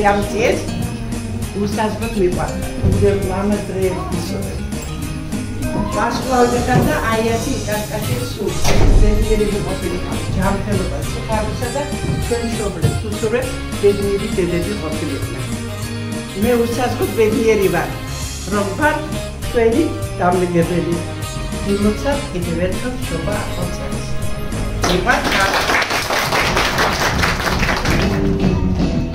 ამწიეს უსაზღვროდ მიყვარს. მამას დროებით ისოზე. ვარსკვლავებთან და აიათი კასკაშის სულ ბედნიერები ყოფილი ჯანმრთელობა სიხარისა და ჩვენ მშობლებს უსურვებს ბედნიერი დედები ყოფილიყვნენ. მე უსაზღვროდ ბედნიერი ვარ, რომ ვარ თქვენი დამლიგებელი. იმოცავ კიდევ ერთხელ მშობა ახალწელს. მიყვართ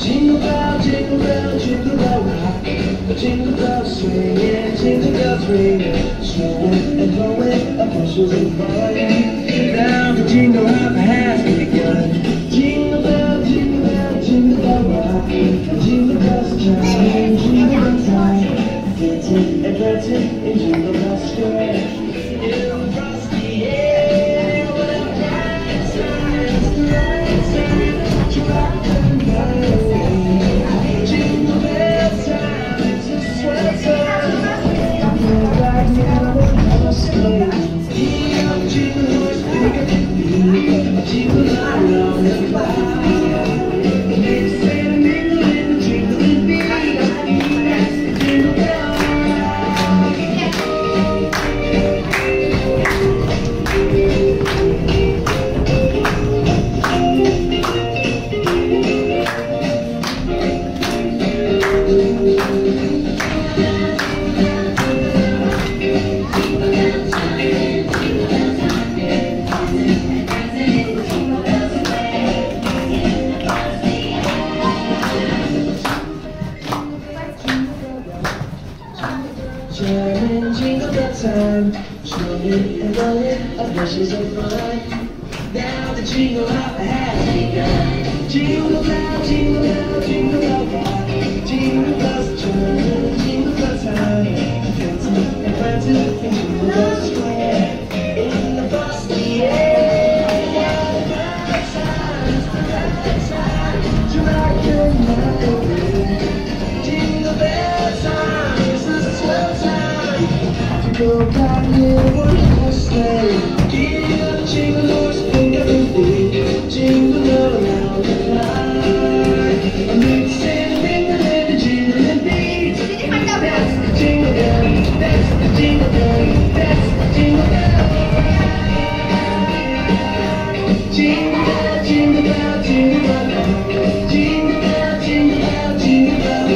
Jingle bell, jingle bell, jingle bell rock. Jingle bells swing, yeah, jingle bells ring. Snowing and blowing up bushels of fun. Now the jingle hop has begun. Jingle bell, jingle bell, jingle bell rock. Jingle bells chime, jingle bell time. Dancing and prancing in Jingle Bell Square. In the frosty air, what a bright side, bright side. You rock and roll. Jingle bell time, it's a swell time. Right now, I'm a sleigh. Jingle horse, pick up your feet. Jingle around the clock. It's Santa mingle in the jingling beat. That's the jingle bell. Jamming jingle bell time, snowing and blowing up bushes of fun. Now the jingle hop has begun. Jingle bell, jingle bell, jingle bell rock. Jingle bells chime, jingle bell time. Dancing and prancing in Jingle Bell Square. In the frosty air, yeah, the bright side, you rock and roll. Jingle bell time is the swell time. Go back here, one more sleigh. Giddy up, jingle horse, pick up your feet. Jingle all around the clock. A mixing, mingle in the jingling beat. That's the jingle bell, that's the jingle bell, that's the jingle bell. Jingle bell, jingle bell, jingle bell. Jingle bell, jingle bell, jingle bell.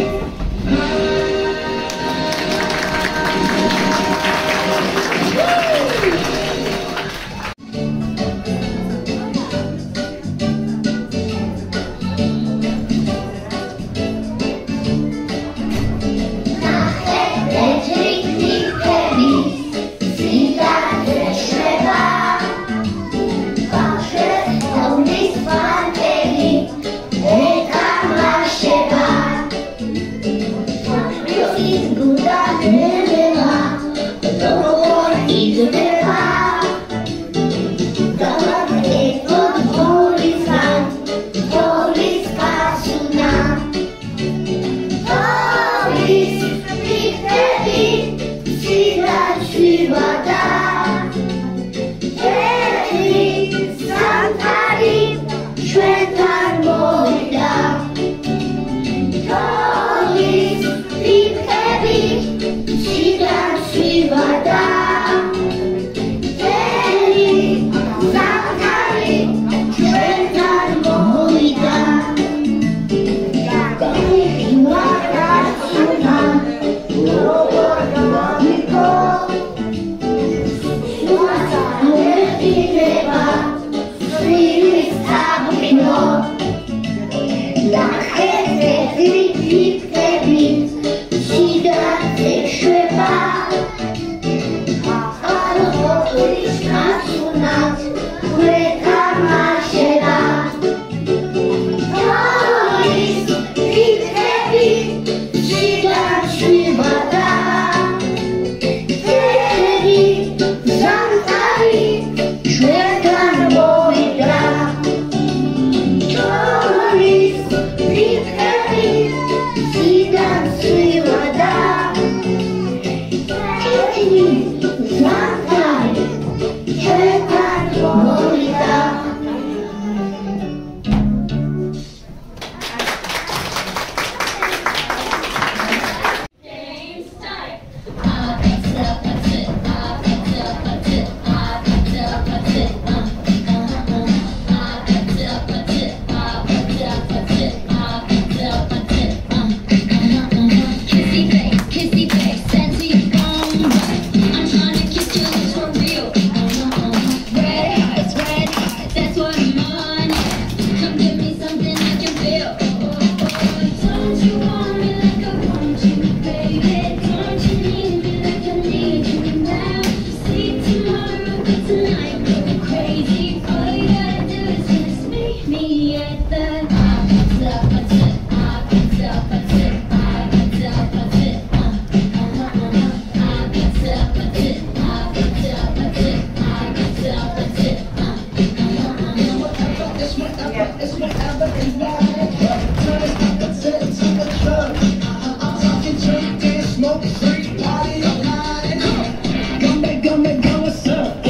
She smoke, freak, party all night. Come back, what's up?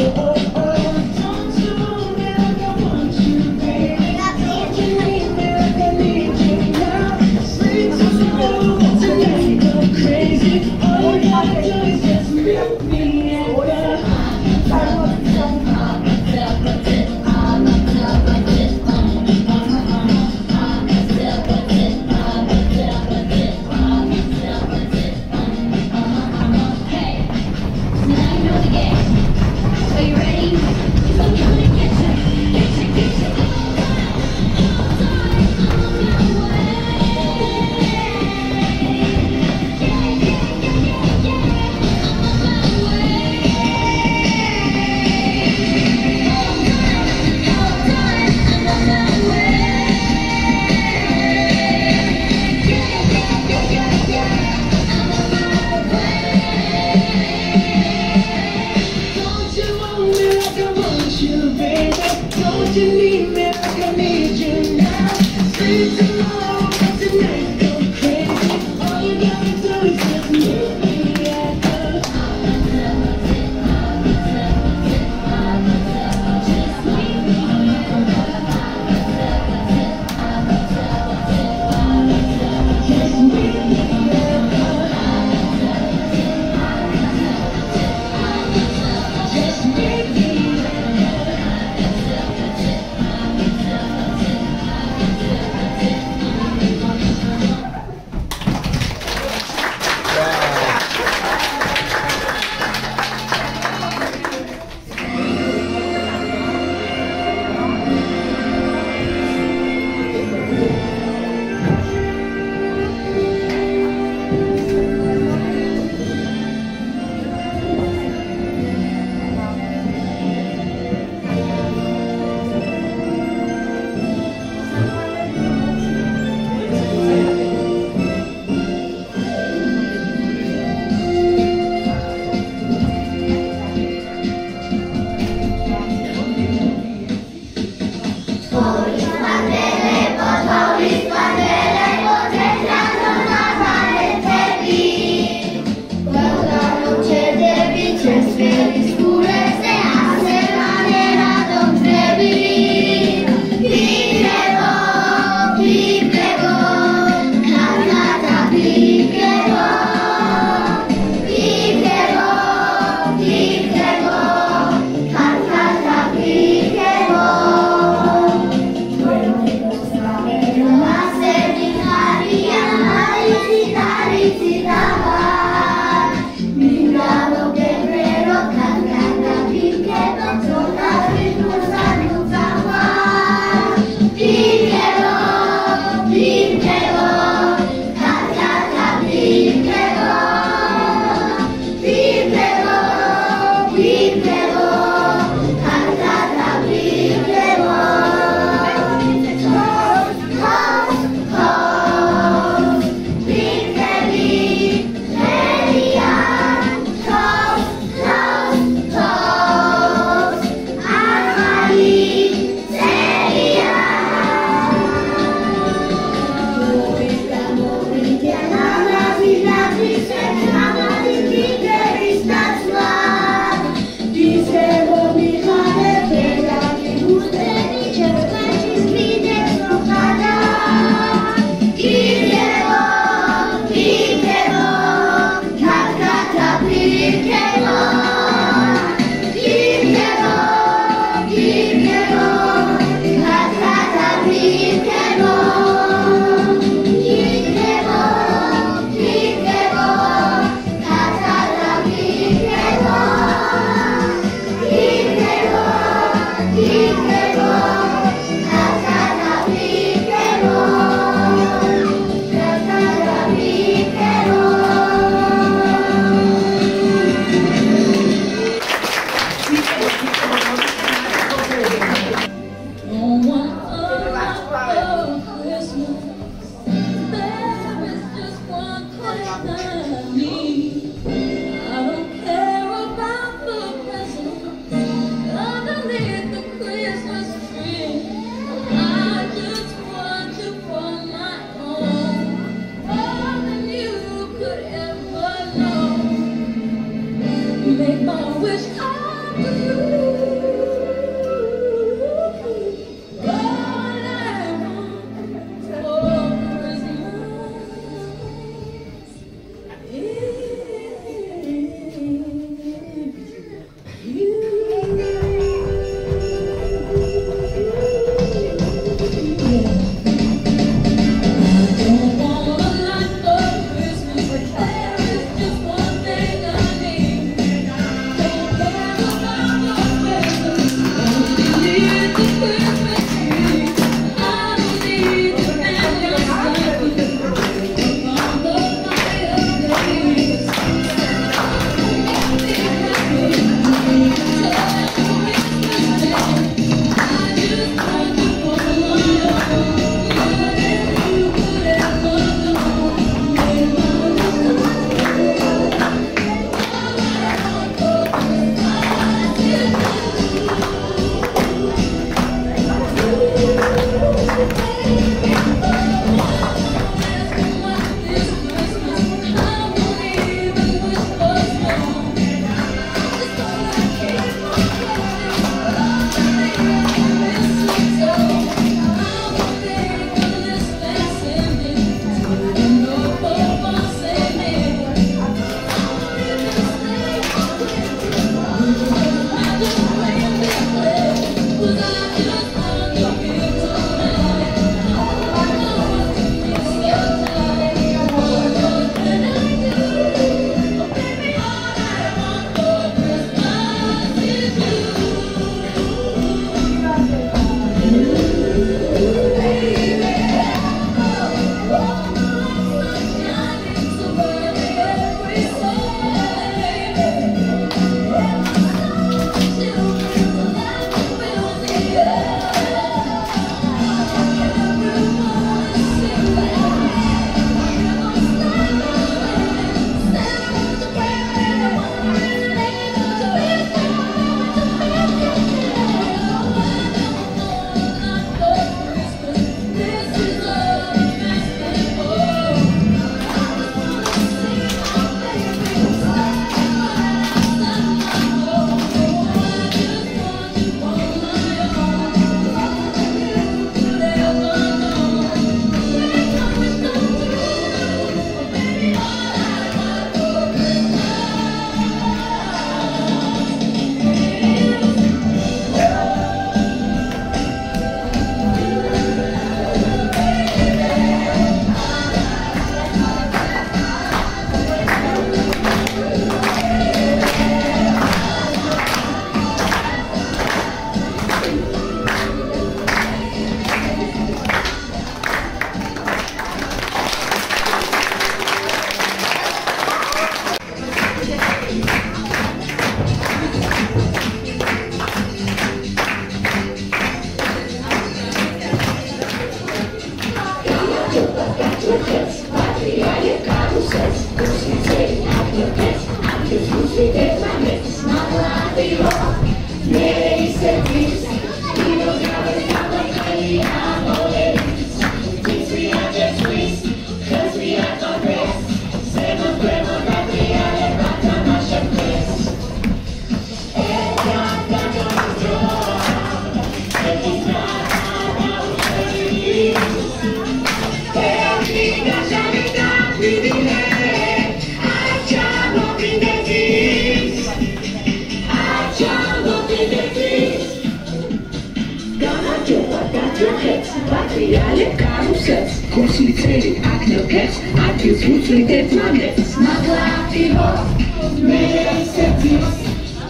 It's what's in it, man. It's not what it was. Makes it this.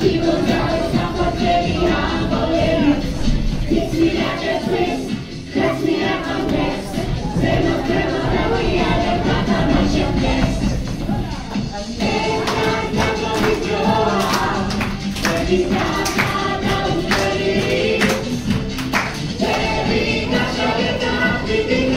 People die, stop for getting out of it. It's me at your twist. That's me at my best. Say no crema, that we are the papa, not your best. And I'm not gonna withdraw. Baby, now, baby. Baby, that's all you got to be.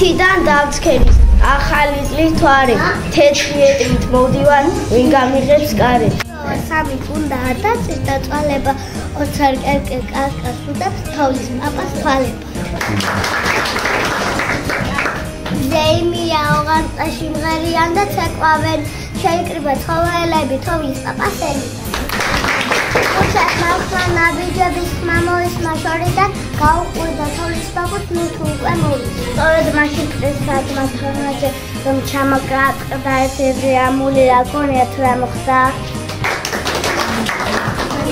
თიდან დავცქების ახალი წლის თვარი თეთრი ეტლით მოვდივარ ვინ გამიღებს კარებს სამი გუნდაა და წიწაწვალება ოცარ კერკე კაკას უდებს თოვლის პაპას თვალება ზეიმია ოღანტაში მღერიან და ცეკვავენ შეიკრიბა ცხოველები თოვლის პაპას ელიდან ხალხმა ნაბიჯების მამოისმა შორიდან გაუყვება თოვლის პაპუს ნუთუ უკვე მოვიდა სწორედ მაშინ წესად მათ ხანაზე რომ ჩამოგატყდა ეს ამული რა გონია თუ რა მოხდა.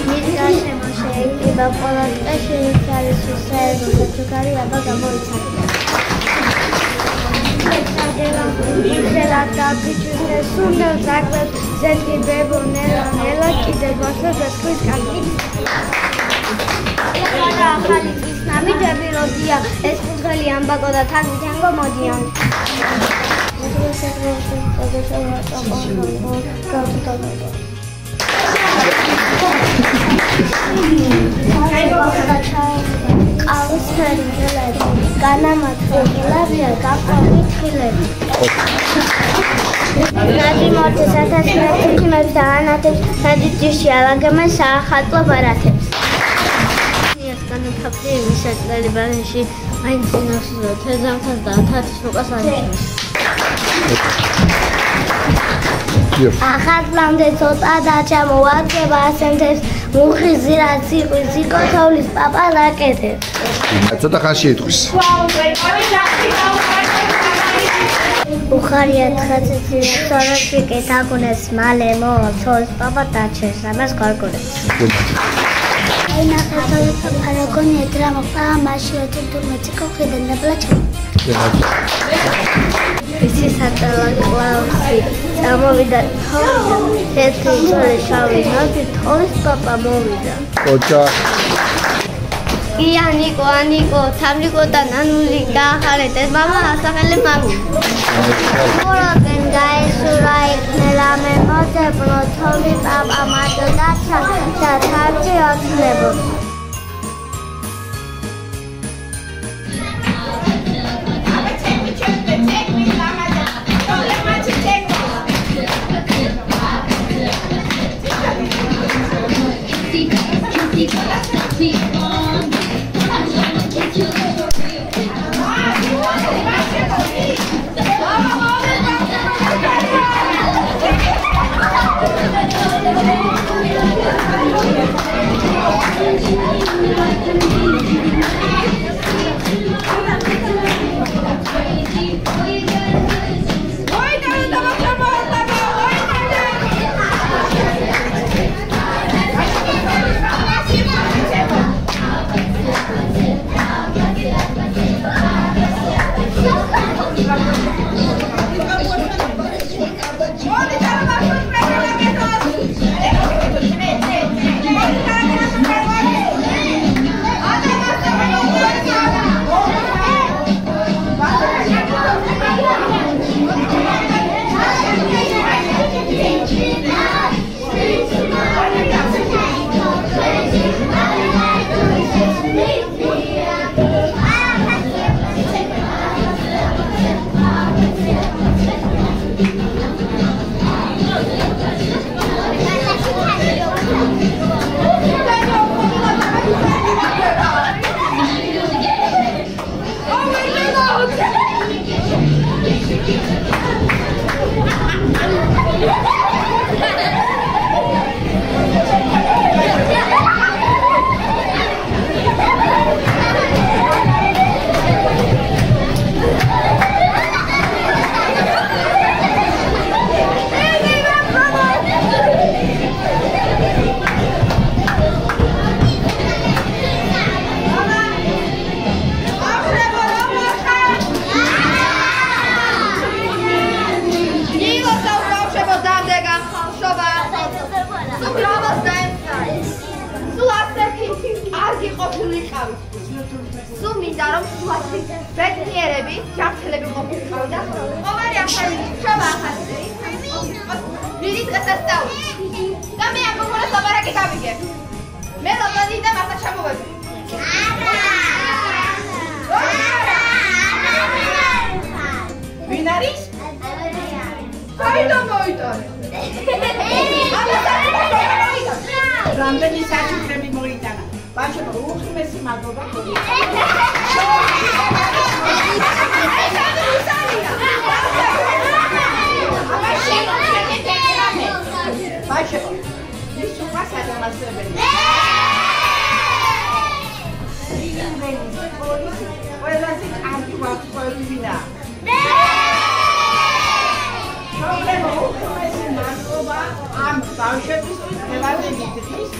მისგაშემო შეიძლება ყველა წესი არის საერთო საჩუქარი აბა გამოიცადა. ეხლა დაგიჩვენე სუნდელ ზაგრებ ზეთი ბებო ნელა კიდე გასა დასხვის კარგი. ეხლა ახალი ის ნამიდები როდია ეს ფუძღელი ამბაგო და თან ჯანგო მოდიან. განამატებელია გაყვავი თხილები. ნადიმოთე სათასმეთქიმებს და ანათებს სადიჯიში ალაგებენ საახალწლო ბარათებს. განათაფლი მისაწვდელი ბანში მაინც ინახსო თეზამთან და თათის უკას ანიშნავს. ახალწლამდე ცოტა დაჩამოვარდება ასენთებს მუხი ზირა ციყვი ზიკოთოვლის პაპა ლაკეთებს. ცოტა ხანში ეთქვის. უხარია თხაცეთი სოროსიკე დაგუნეს მალე მოწოს პაპა დაჩეს ამას გარკვევს. Aina kata paragonnya drama masih ada tuh macam kau kedengar belajar. Isi satu lagi klausi, sama vida tahu. Satu sore shawi nanti terus papa mau vida. Ocha. Iya Niko, tamri kota nanuli kahare, tes mama asal mamu. Kalau bengai surai nelame mode pelotomi papa mata datang, datang ciot lebu. რამდენი საჩუქრები მოიტანა. ბავშვებო, უხმესი მადლობა. ბავშვებო, ის უყურს ადამიანებს. ყველაზე კარგი ვარცხავებია. მოგლება უხმესი მადლობა ამ ბავშვებისთვის დღევანდელი დღის